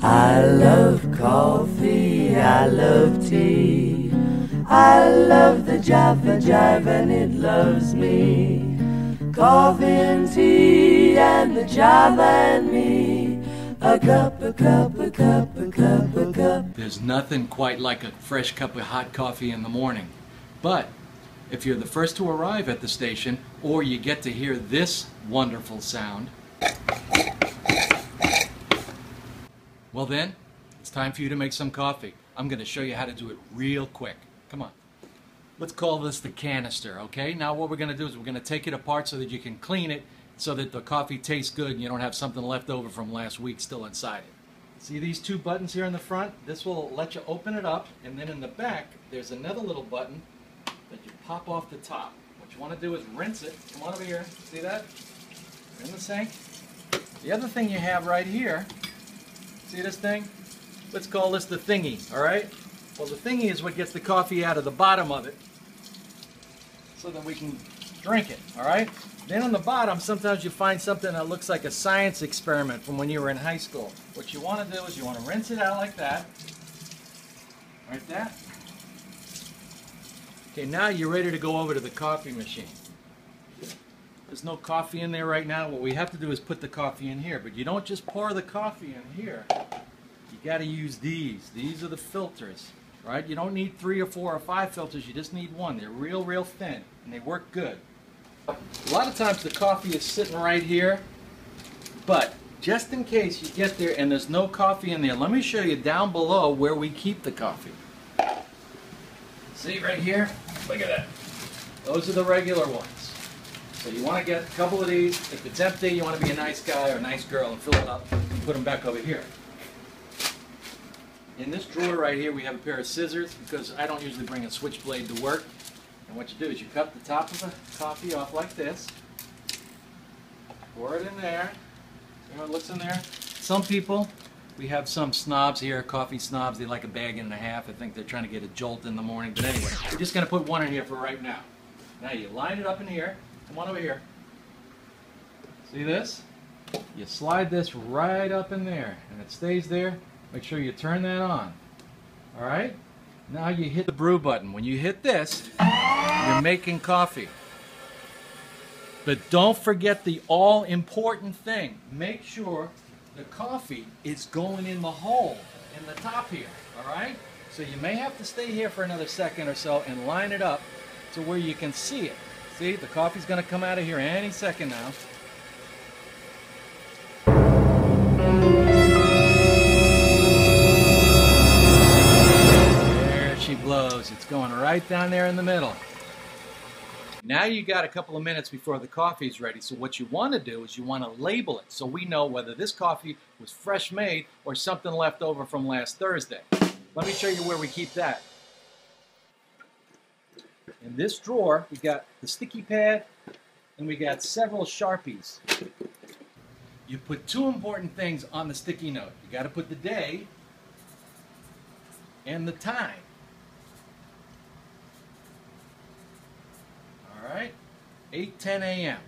I love coffee, I love tea, I love the Java Jive and it loves me. Coffee and tea and the Java and me. A cup, a cup, a cup, a cup, a cup. There's nothing quite like a fresh cup of hot coffee in the morning. But if you're the first to arrive at the station, or you get to hear this wonderful sound, well then, it's time for you to make some coffee. I'm going to show you how to do it real quick. Come on. Let's call this the canister, okay? Now what we're going to do is we're going to take it apart so that you can clean it so that the coffee tastes good and you don't have something left over from last week still inside it. See these two buttons here in the front? This will let you open it up, and then in the back there's another little button that you pop off the top. What you want to do is rinse it. Come on over here. See that? In the sink. The other thing you have right here, see this thing? Let's call this the thingy, all right? Well, the thingy is what gets the coffee out of the bottom of it so that we can drink it, all right? Then on the bottom, sometimes you find something that looks like a science experiment from when you were in high school. What you want to do is you want to rinse it out like that, like that. Okay, now you're ready to go over to the coffee machine. There's no coffee in there right now. What we have to do is put the coffee in here, but you don't just pour the coffee in here. You got to use these. These are the filters, right? You don't need 3 or 4 or 5 filters. You just need one. They're real thin, and they work good. A lot of times the coffee is sitting right here, but just in case you get there and there's no coffee in there, let me show you down below where we keep the coffee. See right here? Look at that. Those are the regular ones. So you want to get a couple of these. If it's empty, you want to be a nice guy or a nice girl and fill it up and put them back over here. In this drawer right here, we have a pair of scissors because I don't usually bring a switchblade to work. And what you do is you cut the top of the coffee off like this. Pour it in there. See how it looks in there? Some people, we have some snobs here, coffee snobs, they like a bag and a half. I think they're trying to get a jolt in the morning. But anyway, we're just going to put one in here for right now. Now you line it up in here. Come on over here. See this? You slide this right up in there and it stays there. Make sure you turn that on. Alright? Now you hit the brew button. When you hit this, you're making coffee. But don't forget the all-important thing. Make sure the coffee is going in the hole in the top here. Alright? So you may have to stay here for another second or so and line it up to where you can see it. See, the coffee's going to come out of here any second now. She blows. It's going right down there in the middle. Now you got a couple of minutes before the coffee is ready. So what you want to do is you want to label it so we know whether this coffee was fresh made or something left over from last Thursday. Let me show you where we keep that. In this drawer, we got the sticky pad and we got several Sharpies. You put 2 important things on the sticky note. You got to put the day and the time. Alright, 8:10 a.m.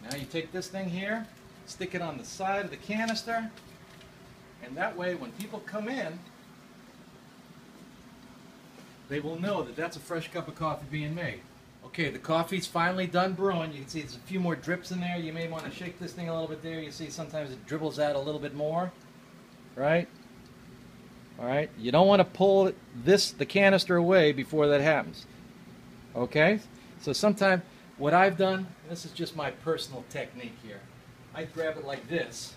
Now you take this thing here, stick it on the side of the canister, and that way when people come in, they will know that that's a fresh cup of coffee being made. Okay, the coffee's finally done brewing. You can see there's a few more drips in there. You may want to shake this thing a little bit there. You see sometimes it dribbles out a little bit more, right? Alright, you don't want to pull the canister away before that happens. Okay? So sometimes what I've done, this is just my personal technique here, I grab it like this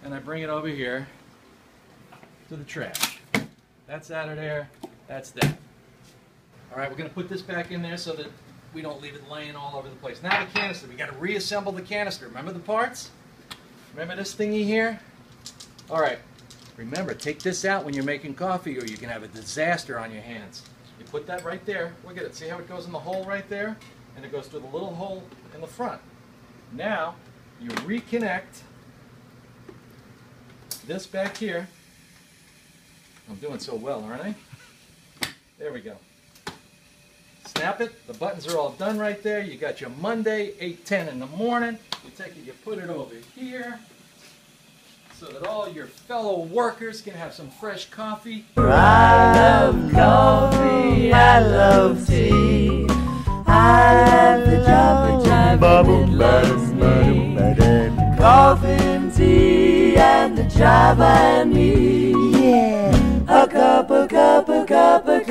and I bring it over here to the trash. That's out of there, that's that. Alright, we're going to put this back in there so that we don't leave it laying all over the place. Now the canister, we got to reassemble the canister. Remember the parts? Remember this thingy here? Alright, remember, take this out when you're making coffee or you can have a disaster on your hands. You put that right there. Look at it. See how it goes in the hole right there? And it goes through the little hole in the front. Now, you reconnect this back here. I'm doing so well, aren't I? There we go. Snap it. The buttons are all done right there. You got your Monday, 8:10 in the morning. You take it, you put it over here. so that all your fellow workers can have some fresh coffee. I love coffee, I love tea. I love the Java Jive and it loves me. Coffee and tea and the Java and me. Yeah. A cup, a cup, a cup, a cup.